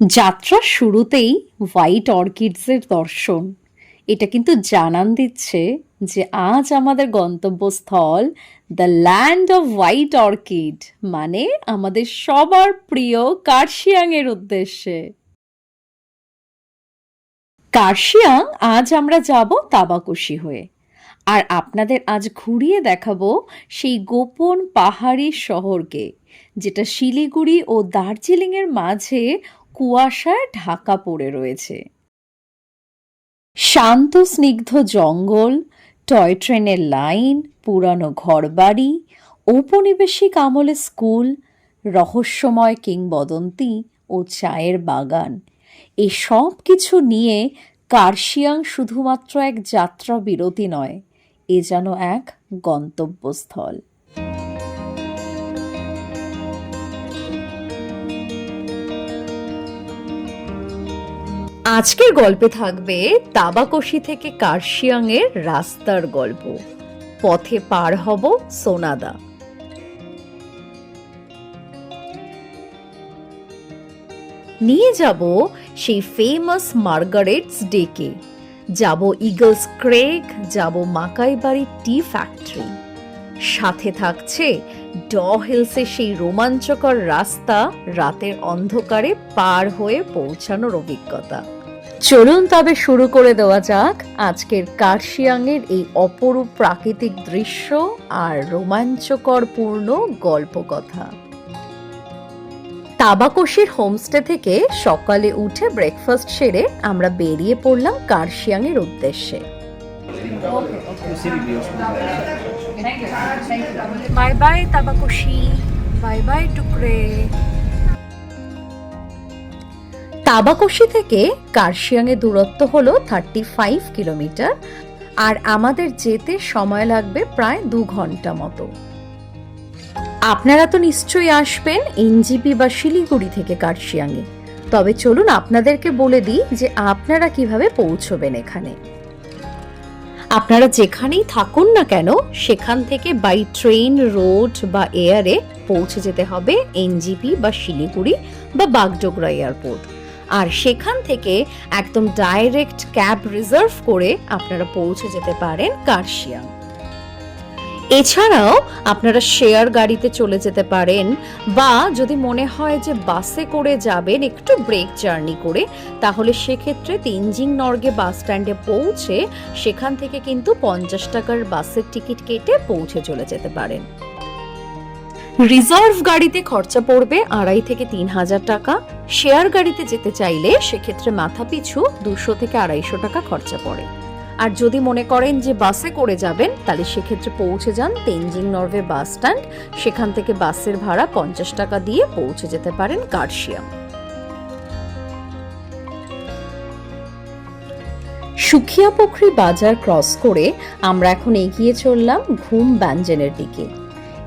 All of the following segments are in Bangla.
যাত্রার শুরুতেই হোয়াইট অর্কিডসের দর্শন এটা কিন্তু জানান দিচ্ছে যে আজ আমাদের গন্তব্যস্থল the land off white orchid, মানে আমাদের সবার প্রিয় কার্শিয়াং এর উদ্দেশ্যে। কার্শিয়াং আজ আমরা যাব তাবাকুশি হয়ে, আর আপনাদের আজ ঘুরিয়ে দেখাবো সেই গোপন পাহাড়ি শহরকে, যেটা শিলিগুড়ি ও দার্জিলিং এর মাঝে কুয়াশায় ঢাকা পড়ে রয়েছে। শান্ত স্নিগ্ধ জঙ্গল, টয় ট্রেনের লাইন, পুরানো ঘরবাড়ি, ঔপনিবেশিক আমলের স্কুল, রহস্যময় কিংবদন্তি ও চায়ের বাগান, এই সব কিছু নিয়ে কার্শিয়াং শুধুমাত্র এক যাত্রা বিরতি নয়, এ যেন এক গন্তব্যস্থল। আজকের গল্পে থাকবে তাবাকশি থেকে কার্শিয়াং এর রাস্তার গল্প। পথে পার হব সোনাদা। নিয়ে যাব সেই ফেমাস মার্গারেটস ডেকে, যাব ইগলস ক্রেগ, যাব মাকাইবাড়ি টি ফ্যাক্টরি, সাথে থাকছে ড হিলসে সেই রোমাঞ্চকর রাস্তা, রাতের অন্ধকারে পার হয়ে পৌঁছানোর অভিজ্ঞতা। চলুন তবে শুরু করে দেওয়া যাক আজকের কার্শিয়াং এর এই অপরূপ প্রাকৃতিক দৃশ্য আর রোমাঞ্চকর পূর্ণ গল্পকথা। তাবাকশির হোমস্টে থেকে সকালে উঠে ব্রেকফাস্ট সেরে আমরা বেরিয়ে পড়লাম কার্শিয়াং এর উদ্দেশ্যে। Bye bye Tabakoshi, bye bye টুকরে। তাবাকশি থেকে কার্শিয়াং এর দূরত্ব হলো 35 কিলোমিটার, আর আমাদের যেতে সময় লাগবে প্রায় 2 ঘন্টা মতো। আপনারা তো নিশ্চয়ই আসবেন এনজিপি বা শিলিগুড়ি থেকে কার্শিয়াংয়ে, তবে চলুন আপনাদেরকে বলে দিই যে আপনারা কিভাবে পৌঁছবেন এখানে। আপনারা যেখানেই থাকুন না কেন সেখান থেকে বাই ট্রেন, রোড বা এয়ারে পৌঁছে যেতে হবে এনজিপি বা শিলিগুড়ি বা বাগডোগরা এয়ারপোর্ট, আর সেখান থেকে একদম ডাইরেক্ট ক্যাব রিজার্ভ করে আপনারা পৌঁছে যেতে পারেন কার্শিয়াং। এছাড়াও আপনারা শেয়ার গাড়িতে চলে যেতে পারেন, বা যদি মনে হয় যে বাসে করে যাবেন একটু ব্রেক জার্নি করে, তাহলে সেক্ষেত্রে তেনজিং নর্গে বাস স্ট্যান্ডে পৌঁছে সেখান থেকে কিন্তু 50 টাকার বাসের টিকিট কেটে পৌঁছে চলে যেতে পারেন। রিজার্ভ গাড়িতে খরচা পড়বে 2,500 থেকে 3,000 টাকা। শেয়ার গাড়িতে যেতে চাইলে সেক্ষেত্রে মাথা পিছু 200 থেকে 250 টাকা খরচা পড়ে। আর যদি মনে করেন যে বাসে করে যাবেন, তাহলে সেক্ষেত্রে পৌঁছে যান তেনজিং নরওয়ে বাস স্ট্যান্ড, সেখান থেকে বাসের ভাড়া 50 টাকা দিয়ে পৌঁছে যেতে পারেন কার্শিয়াং। সুখিয়াপোখরি বাজার ক্রস করে আমরা এখন এগিয়ে চললাম ঘুম ব্যঞ্জনের দিকে।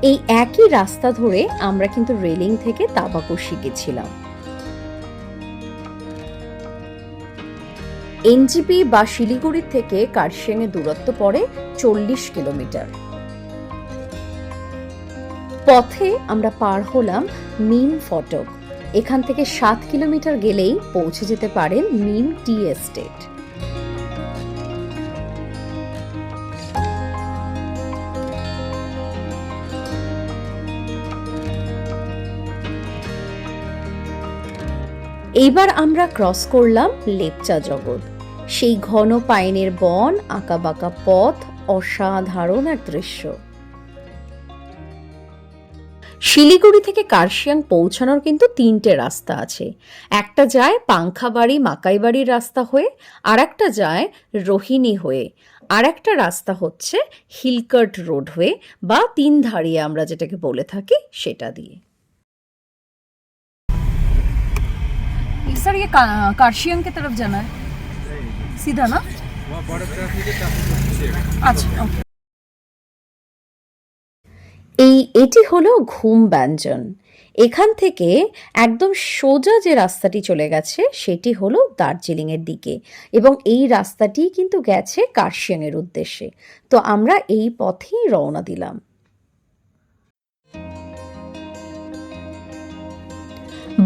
এই একই রাস্তা ধরে আমরা কিন্তু রেলিং থেকে তাবাকশি গেছিলাম। এনজিপি বা শিলিগুড়ি থেকে কার্শিয়াং এর দূরত্ব পড়ে 40 কিলোমিটার। পথে আমরা পার হলাম মিন ফটক। এখান থেকে 7 কিলোমিটার গেলেই পৌঁছে যেতে পারেন মিন টি এস্টেট। এইবার আমরা ক্রস করলাম লেপচা জগৎ, সেই ঘন পাইনের বন, আঁকাবাঁকা পথ, অসাধারণ এক দৃশ্য। শিলিগুড়ি থেকে কার্শিয়াং পৌঁছানোর কিন্তু 3টে রাস্তা আছে। একটা যায় পাংখাবাড়ি মাকাইবাড়ির রাস্তা হয়ে, আর একটা যায় রোহিণী হয়ে, আর একটা রাস্তা হচ্ছে হিলকার্ট রোড হয়ে বা 3 ধারিয়া আমরা যেটাকে বলে থাকি সেটা দিয়ে। सर ये कार्शियंग की तरफ जाना है सीधा ना? अच्छा ओके। এটি হলো ঘুম ব্যঞ্জন। এখান থেকে একদম সোজা যে রাস্তাটি চলে গেছে সেটি হলো দার্জিলিং এর দিকে, এবং এই রাস্তাটি কিন্তু গেছে কার্শিয়াং এর উদ্দেশ্যে। তো আমরা এই পথেই রওনা দিলাম।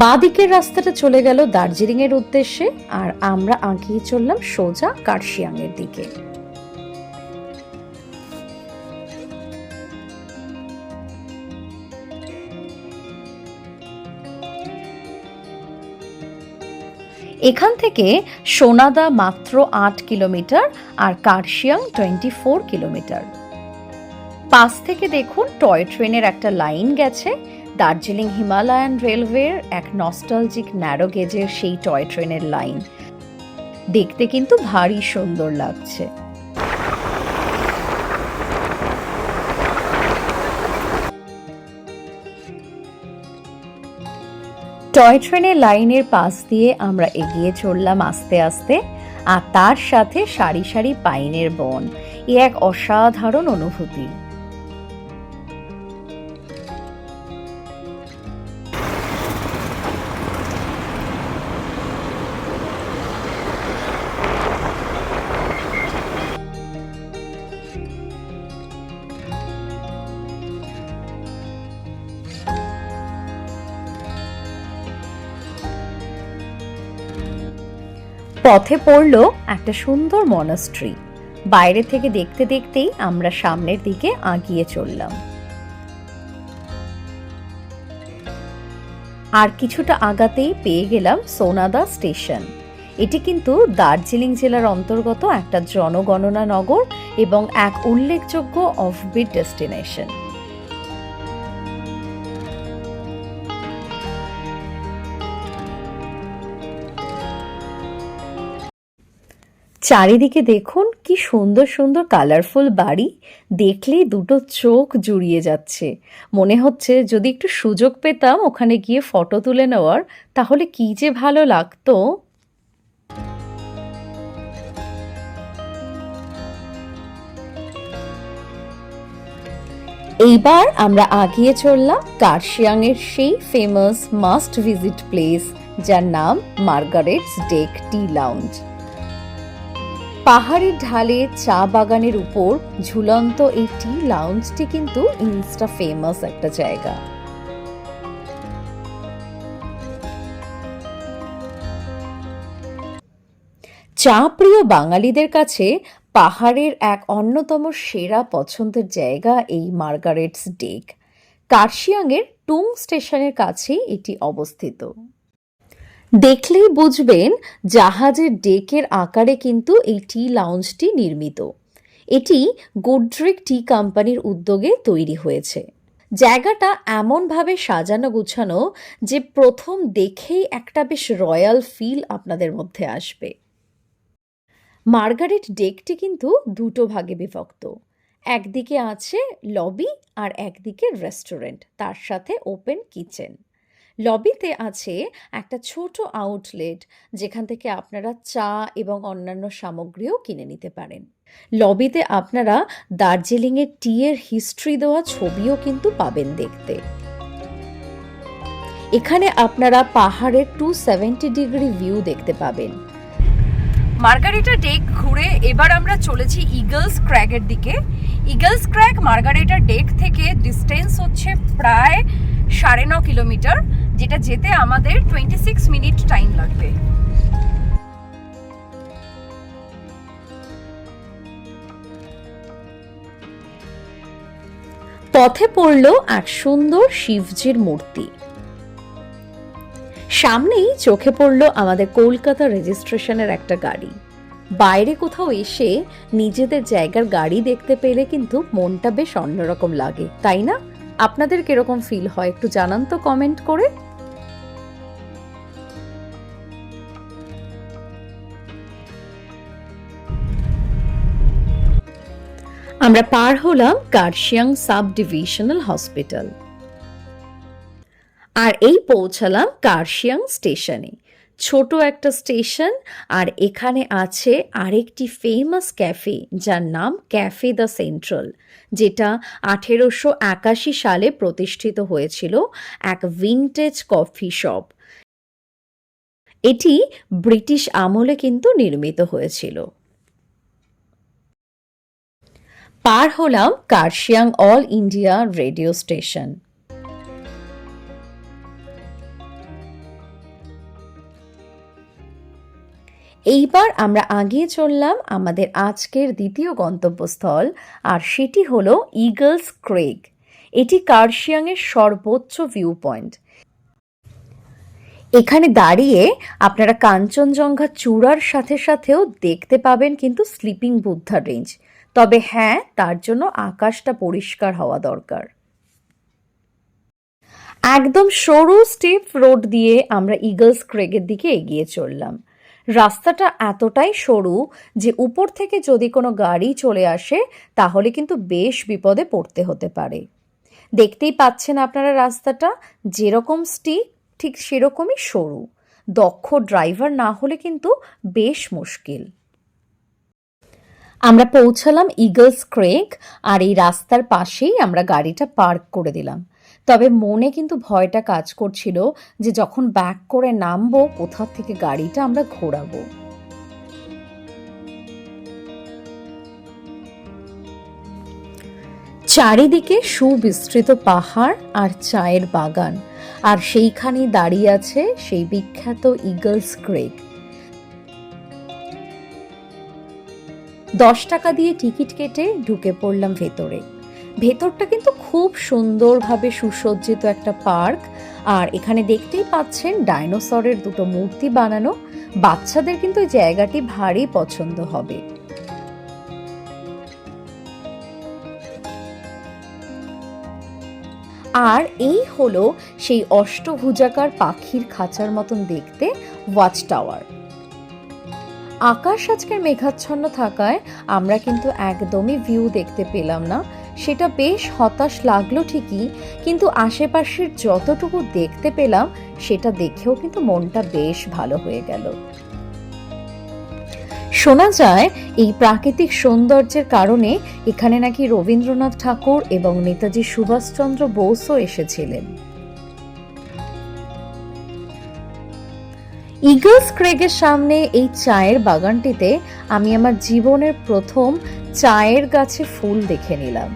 বাঁ দিকের রাস্তাটা চলে গেল দার্জিলিং এর উদ্দেশ্যে, আর আমরা আগিয়ে চললাম সোজা কার্শিয়াং এর দিকে। এখান থেকে সোনাদা মাত্র 8 কিলোমিটার আর কার্শিয়াং 24 কিলোমিটার। পাশ থেকে দেখুন টয় ট্রেনের একটা লাইন গেছে, দার্জিলিং হিমালয়ান রেলওয়ের এক নস্টালজিক ন্যারো গেজের সেই টয় ট্রেনের লাইন। দেখতে কিন্তু ভারী সুন্দর লাগছে। টয় ট্রেনের লাইনের পাশ দিয়ে আমরা এগিয়ে চললাম আস্তে আস্তে, আর তার সাথে সারি সারি পাইনের বন। এ এক অসাধারণ অনুভূতি। পথে পড়ল একটা সুন্দর মনাস্ট্রি। বাইরে থেকে দেখতে দেখতেই আমরা সামনের দিকে আগিয়ে চললাম। আর কিছুটা আগাতেই পেয়ে গেলাম সোনাদা স্টেশন। এটি কিন্তু দার্জিলিং জেলার অন্তর্গত একটা জনগণনা নগর এবং এক উল্লেখযোগ্য অফবিট ডেস্টিনেশন। চারিদিকে দেখুন কি সুন্দর সুন্দর কালারফুল বাড়ি, দেখলেই দুটো চোখ জুড়িয়ে যাচ্ছে। মনে হচ্ছে যদি একটু সুযোগ পেতাম ওখানে গিয়ে ফটো তুলে নেওয়ার, তাহলে কি যে ভালো লাগতো। এইবার আমরা আগিয়ে চললাম কার্শিয়াং এর সেই ফেমাস মাস্ট ভিজিট প্লেস, যার নাম মার্গারেটস ডেক টি লাউঞ্জ। পাহাড়ের ঢালে চা বাগানের উপর ঝুলন্ত এই টি লাউঞ্জটি কিন্তু ইনস্টা ফেমাস একটা জায়গা। চা প্রিয় বাঙালিদের কাছে পাহাড়ের এক অন্যতম সেরা পছন্দের জায়গা এই মার্গারেটস ডেক। কার্শিয়াংয়ের টুং স্টেশনের কাছেই এটি অবস্থিত। দেখলেই বুঝবেন জাহাজের ডেকের আকারে কিন্তু এই টি লাউঞ্জটি নির্মিত। এটি গুডড্রিক টি কোম্পানির উদ্যোগে তৈরি হয়েছে। জায়গাটা এমনভাবে সাজানো গুছানো যে প্রথম দেখেই একটা বেশ রয়্যাল ফিল আপনাদের মধ্যে আসবে। মার্গারেট ডেকটি কিন্তু দুটো ভাগে বিভক্ত। একদিকে আছে লবি আর একদিকে রেস্টুরেন্ট, তার সাথে ওপেন কিচেন। লবিতে আছে একটা ছোট আউটলেট, যেখান থেকে আপনারা চা এবং অন্যান্য সামগ্রীও কিনে নিতে পারেন। লবিতে আপনারা দার্জিলিংয়ের টি এর হিস্ট্রি দেওয়া ছবিও কিন্তু পাবেন দেখতে। এখানে আপনারা পাহাড়ের 270 ডিগ্রি ভিউ দেখতে পাবেন। মার্গারেটা ডেক ঘুরে এবার আমরা চলেছি ইগলস ক্র্যাগের দিকে। ইগলস ক্র্যাগ মার্গারেটা ডেক থেকে ডিস্টেন্স হচ্ছে প্রায় 9.5 কিলোমিটার, যেটা যেতে আমাদের 26 মিনিট টাইম লাগবে। পথে পড়ল এক সুন্দর শিবজির মূর্তি। সামনেই চোখে পড়ল আমাদের কলকাতা রেজিস্ট্রেশনের একটা গাড়ি। বাইরে কোথাও এসে নিজেদের জায়গার গাড়ি দেখতে পেলে কিন্তু মনটা বেশ অন্যরকম লাগে, তাই না? আপনাদের কিরকম ফিল হয় একটু জানান তো কমেন্ট করে। আমরা পার হলাম কার্শিয়াং সাব ডিভিশনাল হসপিটাল, আর এই পৌঁছালাম কার্শিয়াং স্টেশনে। ছোট একটা স্টেশন, আর এখানে আছে আরেকটি ফেমাস ক্যাফে, যার নাম ক্যাফে দ্য সেন্ট্রাল, যেটা 1881 সালে প্রতিষ্ঠিত হয়েছিল এক ভিনটেজ কফি শপ। এটি ব্রিটিশ আমলে কিন্তু নির্মিত হয়েছিল। পার হলাম Kurseong all India radio station. এইবার আমরা আগিয়ে চললাম আমাদের আজকের দ্বিতীয় গন্তব্যস্থল, আর সেটি হলো ইগলস ক্রেগ। এটি কার্শিয়াংয়ের সর্বোচ্চ ভিউ পয়েন্ট। এখানে দাঁড়িয়ে আপনারা কাঞ্চনজঙ্ঘা চূড়ার সাথে সাথেও দেখতে পাবেন কিন্তু স্লিপিং বুদ্ধা রেঞ্জ। তবে হ্যাঁ, তার জন্য আকাশটা পরিষ্কার হওয়া দরকার। একদম সরু স্টিপ রোড দিয়ে আমরা ইগলস ক্রেগের দিকে এগিয়ে চললাম। রাস্তাটা এতটাই সরু যে উপর থেকে যদি কোনো গাড়ি চলে আসে তাহলে কিন্তু বেশ বিপদে পড়তে হতে পারে। দেখতেই পাচ্ছেন আপনারা, রাস্তাটা যেরকম স্টিপ ঠিক সেরকমই সরু। দক্ষ ড্রাইভার না হলে কিন্তু বেশ মুশকিল। আমরা পৌঁছালাম ইগলস ক্রেগ, আর এই রাস্তার পাশেই আমরা গাড়িটা পার্ক করে দিলাম। তবে মনে কিন্তু ভয়টা কাজ করছিল যে যখন ব্যাক করে নামবো কোথা থেকে গাড়িটা আমরা ঘোরাবো। চারিদিকে সুবিস্তৃত পাহাড় আর চায়ের বাগান, আর সেইখানেই দাঁড়িয়ে আছে সেই বিখ্যাত ইগলস ক্রেগ। 10 টাকা দিয়ে টিকিট কেটে ঢুকে পড়লাম ভেতরে। ভেতরটা কিন্তু খুব সুন্দরভাবে সুসজ্জিত একটা পার্ক, আর এখানে দেখতেই পাচ্ছেন ডাইনোসরের দুটো মূর্তি বানানো। বাচ্চাদের কিন্তু এই জায়গাটি ভারী পছন্দ হবে। আর এই হলো সেই অষ্টভুজাকার পাখির খাঁচার মতন দেখতে ওয়াচ টাওয়ার। আকাশ আজকের মেঘাচ্ছন্ন থাকায় আমরা কিন্তু একদমই ভিউ দেখতে পেলাম না। সেটা বেশ হতাশ লাগলো ঠিকই, কিন্তু আশেপাশের যতটুকু দেখতে পেলাম সেটা দেখেও কিন্তু মনটা বেশ ভালো হয়ে গেল। শোনা যায় এই প্রাকৃতিক সৌন্দর্যের কারণে এখানে নাকি রবীন্দ্রনাথ ঠাকুর এবং নেতাজি সুভাষচন্দ্র বোসও এসেছিলেন। ইগলস ক্রেগের সামনে এই চায়ের বাগানটিতে আমি আমার জীবনের প্রথম চায়ের গাছে ফুল দেখে নিলাম।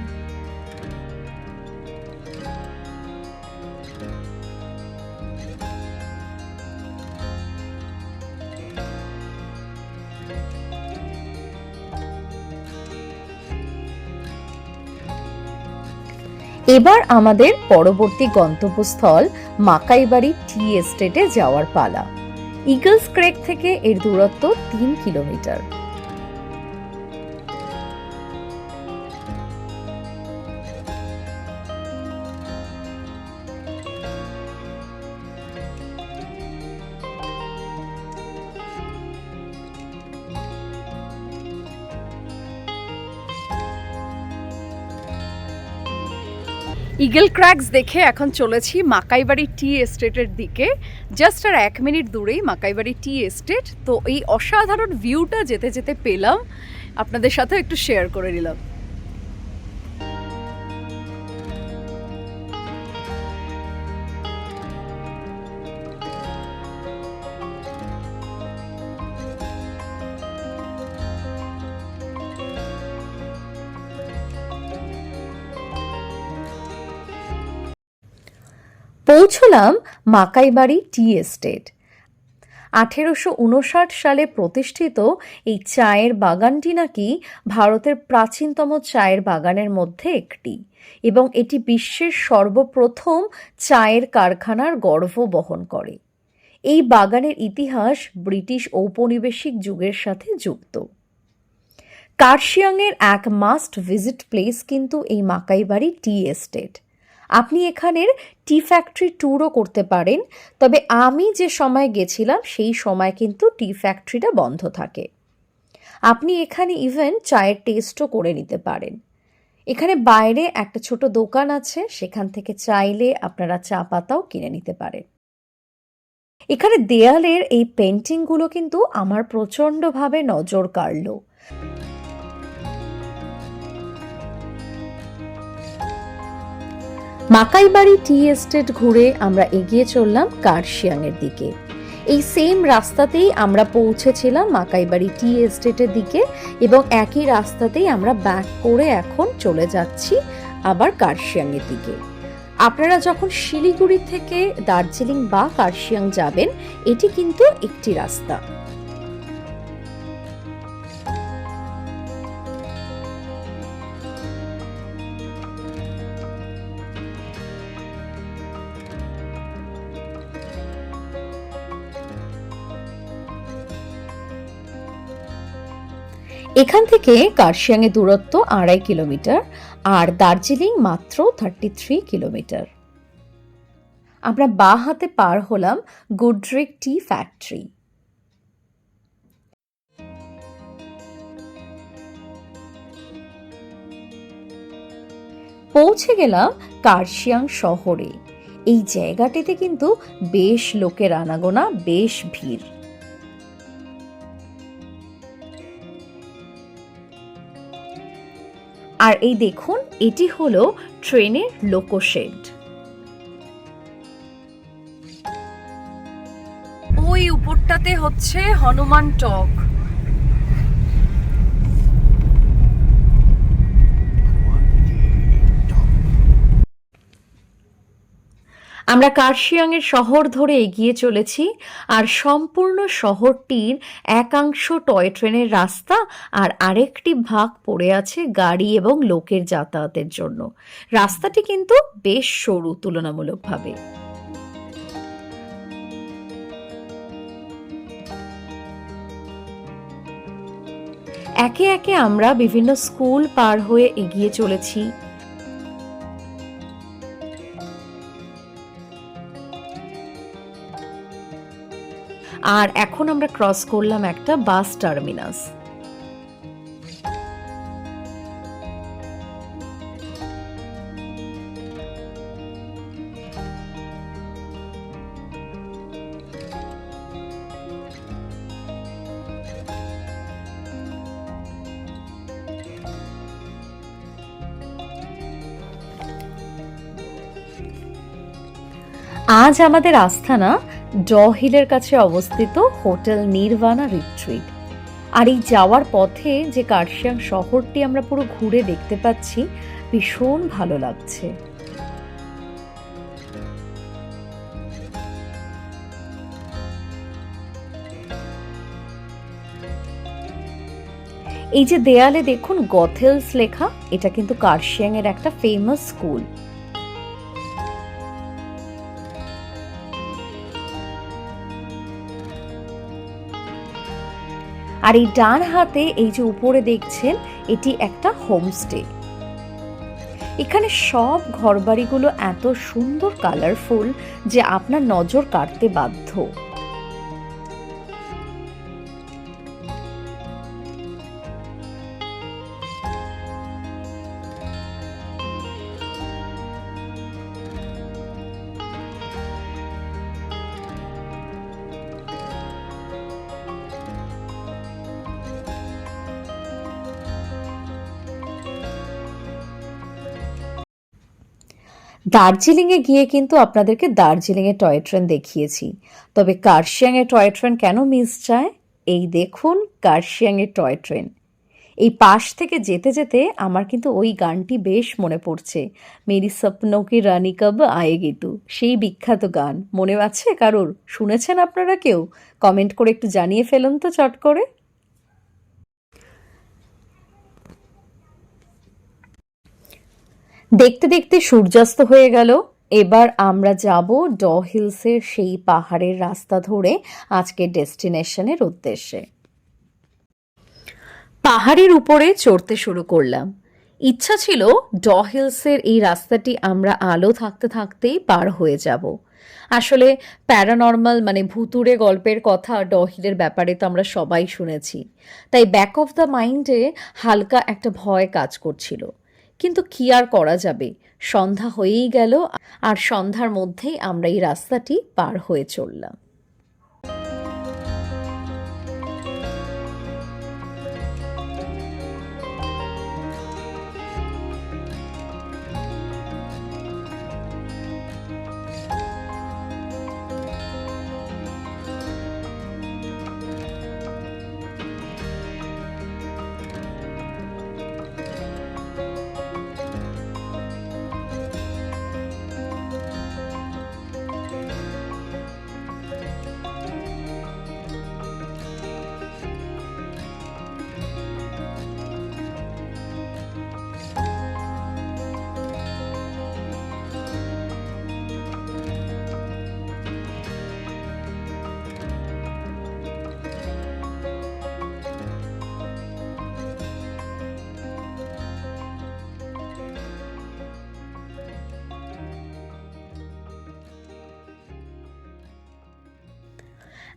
এবার আমাদের পরবর্তী গন্তব্যস্থল মাকাইবাড়ি টি এস্টেটে যাওয়ার পালা। ইগলস ক্রেগ থেকে এর দূরত্ব 3 কিলোমিটার। ইগল ক্র্যাগস দেখে এখন চলেছি মাকাইবাড়ি টি এস্টেটের দিকে। জাস্ট আর 1 মিনিট দূরেই মাকাইবাড়ি টি এস্টেট। তো এই অসাধারণ ভিউটা যেতে যেতে পেলাম, আপনাদের সাথে একটু শেয়ার করে নিলাম। পৌঁছলাম মাকাইবাড়ি টি এস্টেট। 1859 সালে প্রতিষ্ঠিত এই চায়ের বাগানটি নাকি ভারতের প্রাচীনতম চায়ের বাগানের মধ্যে একটি, এবং এটি বিশ্বের সর্বপ্রথম চায়ের কারখানার গর্ভ বহন করে। এই বাগানের ইতিহাস ব্রিটিশ ঔপনিবেশিক যুগের সাথে যুক্ত। কার্শিয়াংয়ের এক মাস্ট ভিজিট প্লেস কিন্তু এই মাকাইবাড়ি টি এস্টেট। আপনি এখানের টি ফ্যাক্টরি ট্যুরও করতে পারেন, তবে আমি যে সময় গেছিলাম সেই সময় কিন্তু টি ফ্যাক্টরিটা বন্ধ থাকে। আপনি এখানে ইভেন চায়ের টেস্টও করে নিতে পারেন। এখানে বাইরে একটা ছোট দোকান আছে, সেখান থেকে চাইলে আপনারা চা পাতাও কিনে নিতে পারেন। এখানে দেয়ালের এই পেন্টিংগুলো কিন্তু আমার প্রচণ্ডভাবে নজর কাড়ল। মাকাইবাড়ি টি এস্টেট ঘুরে আমরা এগিয়ে চললাম কার্শিয়াংয়ের দিকে। এই সেম রাস্তাতেই আমরা পৌঁছেছিলাম মাকাইবাড়ি টি এস্টেটের দিকে, এবং একই রাস্তাতেই আমরা ব্যাক করে এখন চলে যাচ্ছি আবার কার্শিয়াংয়ের দিকে। আপনারা যখন শিলিগুড়ি থেকে দার্জিলিং বা কার্শিয়াং যাবেন, এটি কিন্তু একটি রাস্তা। এখান থেকে কার্শিয়াংয়ের দূরত্ব 2.5 কিলোমিটার আর দার্জিলিং মাত্র 33 কিলোমিটার। আমরা বাঁ হাতে পার হলাম গুডরিক টি ফ্যাক্টরি। পৌঁছে গেলাম কার্শিয়াং শহরে। এই জায়গাটিতে কিন্তু বেশ লোকের আনাগোনা, বেশ ভিড়। আর এই দেখুন, এটি হলো ট্রেনের লোকোশেড। ওই উপরটাতে হচ্ছে হনুমান টক। আমরা কার্শিয়াংয়ের শহর ধরে এগিয়ে চলেছি, আর সম্পূর্ণ শহরটির একাংশ টয় ট্রেনের রাস্তা আর আরেকটি ভাগ পড়ে আছে গাড়ি এবং লোকের যাতায়াতের জন্য। রাস্তাটি কিন্তু বেশ সরু তুলনামূলকভাবে। একে একে আমরা বিভিন্ন স্কুল পার হয়ে এগিয়ে চলেছি। আর এখন আমরা ক্রস করলাম একটা বাস টার্মিনাস। আজ আমাদের আস্থানা ডহিলের কাছে অবস্থিত হোটেল নির্বাণা রিট্রিট। আর এই যাওয়ার পথে যে কার্শিয়াং শহরটি আমরা পুরো ঘুরে দেখতে পাচ্ছি, ভীষণ ভালো লাগছে। এই যে দেয়ালে দেখুন গথেলস লেখা, এটা কিন্তু কার্শিয়াং এর একটা ফেমাস স্কুল। আর এই ডান হাতে এই যে উপরে দেখছেন, এটি একটা হোমস্টে। এখানে সব ঘরবাড়িগুলো এত সুন্দর কালারফুল যে আপনার নজর কাড়তে বাধ্য। দার্জিলিংয়ে গিয়ে কিন্তু আপনাদেরকে দার্জিলিংয়ে টয় ট্রেন দেখিয়েছি, তবে কার্শিয়াংয়ের টয় ট্রেন কেন মিস যায়? এই দেখুন কার্শিয়াংয়ের টয় ট্রেন। এই পাশ থেকে যেতে যেতে আমার কিন্তু ওই গানটি বেশ মনে পড়ছে, মেরি সপনো কি রানী কব আয়েগি তু, সেই বিখ্যাত গান। মনে আছে কারোর? শুনেছেন আপনারা কেউ? কমেন্ট করে একটু জানিয়ে ফেলুন তো চট করে। দেখতে দেখতে সূর্যাস্ত হয়ে গেল। এবার আমরা যাব ডহিলসের সেই পাহাড়ের রাস্তা ধরে আজকের ডেস্টিনেশনের উদ্দেশ্যে। পাহাড়ের উপরে চড়তে শুরু করলাম। ইচ্ছা ছিল ডহিলসের এই রাস্তাটি আমরা আলো থাকতে থাকতেই পার হয়ে যাব। আসলে প্যারানর্মাল মানে ভুতুড়ে গল্পের কথা ডহিলের ব্যাপারে তো আমরা সবাই শুনেছি, তাই ব্যাক অফ দ্য মাইন্ডে হালকা একটা ভয় কাজ করছিল। কিন্তু কি আর করা যাবে, সন্ধ্যা হয়েই গেল, আর সন্ধ্যার মধ্যেই আমরা এই রাস্তাটি পার হয়ে চললাম।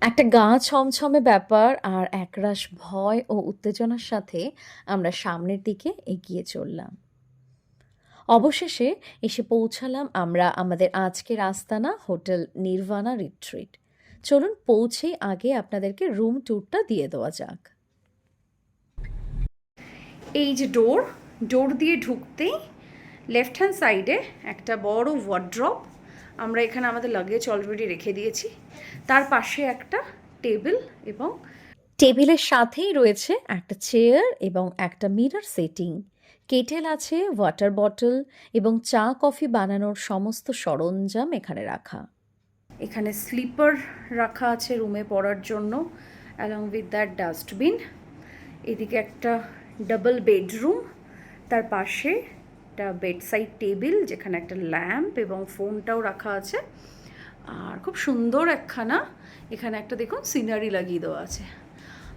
একটা গা ছমছমে ব্যাপার আর একরাশ ভয় ও উত্তেজনার সাথে আমরা সামনের দিকে এগিয়ে চললাম। অবশেষে এসে পৌঁছালাম আমরা আমাদের আজকের আস্তানা হোটেল নির্ভানা রিট্রিট। চলুন পৌঁছেই আগে আপনাদেরকে রুম ট্যুরটা দিয়ে দেওয়া যাক। এই যে ডোর দিয়ে ঢুকতেই লেফট হ্যান্ড সাইডে একটা বড় ওয়ার্ড্রপ, আমরা এখানে আমাদের লাগেজ অলরেডি রেখে দিয়েছি। তার পাশে একটা টেবিল এবং টেবিলের সাথেই রয়েছে একটা চেয়ার এবং একটা মিরর সেটিং। কেটেল আছে, ওয়াটার বটল এবং চা কফি বানানোর সমস্ত সরঞ্জাম এখানে রাখা। এখানে স্লিপার রাখা আছে রুমে পড়ার জন্য, অ্যালং উইথ দ্যাট ডাস্টবিন। এদিকে একটা ডাবল বেডরুম, তার পাশে একটা বেডসাইড টেবিল যেখানে একটা ল্যাম্প এবং ফোনটাও রাখা আছে। আর খুব সুন্দর একখানা এখানে একটা দেখুন সিনারি লাগিয়ে দেওয়া আছে।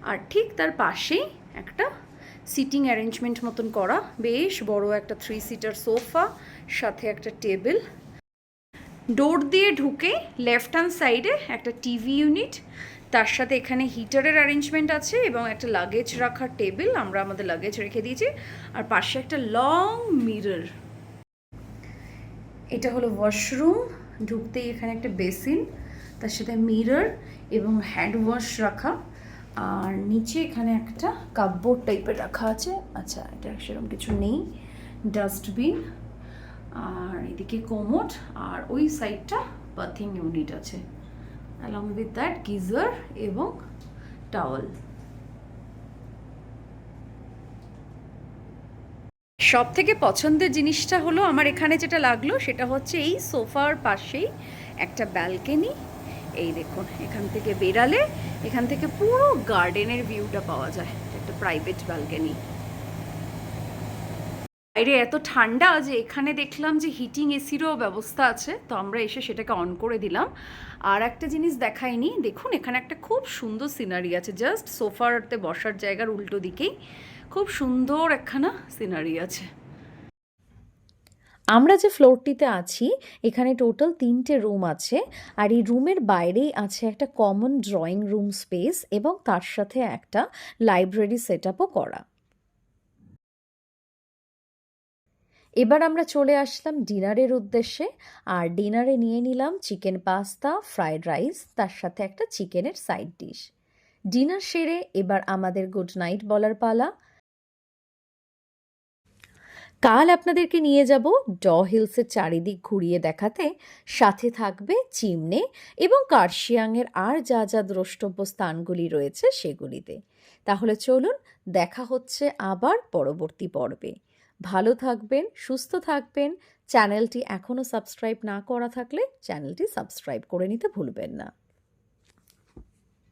আর ঠিক তার পাশেই একটা সিটিং অ্যারেঞ্জমেন্ট মতন করা, বেশ বড় একটা 3 সিটার সোফা, সাথে একটা টেবিল। ডোর দিয়ে ঢুকে লেফট হ্যান্ড সাইডে একটা টিভি ইউনিট, তার সাথে এখানে হিটারের অ্যারেঞ্জমেন্ট আছে এবং একটা লাগেজ রাখার টেবিল, আমরা আমাদের লাগেজ রেখে দিয়েছি। আর পাশে একটা লং মিরর। এটা হলো ওয়াশরুম, ঢুকতেই এখানে একটা বেসিন, তার সাথে মিরর এবং হ্যান্ড ওয়াশ রাখা। আর নিচে এখানে একটা কাপবোর্ড টাইপের রাখা আছে, আচ্ছা এটা সেরকম কিছু নেই। ডাস্টবিন, আর এদিকে কোমোড, আর ওই সাইডটা বাথিং ইউনিট আছে, অ্যালং উইথ দ্যাট গিজার এবং টাওয়েল। সব থেকে পছন্দের জিনিসটা হলো আমার এখানে যেটা লাগলো সেটা হচ্ছে এই সোফার পাশেই একটা ব্যালকনি। এই দেখুন, এখান থেকে বেরালে এখান থেকে পুরো গার্ডেনের ভিউটা পাওয়া যায়, একটা প্রাইভেট ব্যালকনি। বাইরে এত ঠান্ডা যে এখানে দেখলাম যে হিটিং এসিরও ব্যবস্থা আছে, তো আমরা এসে সেটাকে অন করে দিলাম। আর একটা জিনিস দেখাইনি, দেখুন এখানে একটা খুব সুন্দর সিনারি আছে, জাস্ট সোফারতে বসার জায়গার উল্টো দিকেই খুব সুন্দর একখানা সিনারি আছে। আমরা যে ফ্লোরটিতে আছি এখানে টোটাল 3টে রুম আছে, আর এই রুমের বাইরেই আছে একটা কমন ড্রয়িং রুম স্পেস এবং তার সাথে একটা লাইব্রেরি সেট আপও করা। এবার আমরা চলে আসলাম ডিনারের উদ্দেশ্যে, আর ডিনারে নিয়ে নিলাম চিকেন পাস্তা, ফ্রাইড রাইস, তার সাথে একটা চিকেনের সাইড ডিশ। ডিনার সেরে এবার আমাদের গুড নাইট বলার পালা। কাল আপনাদেরকে নিয়ে যাব ড হিলসের চারিদিক ঘুরিয়ে দেখাতে, সাথে থাকবে চিমনে এবং কার্শিয়াংয়ের আর যা যা দ্রষ্টব্য স্থানগুলি রয়েছে সেগুলিতে। তাহলে চলুন, দেখা হচ্ছে আবার পরবর্তী পর্বে। ভালো থাকবেন, সুস্থ থাকবেন। চ্যানেলটি এখনও সাবস্ক্রাইব না করা থাকলে চ্যানেলটি সাবস্ক্রাইব করে নিতে ভুলবেন না।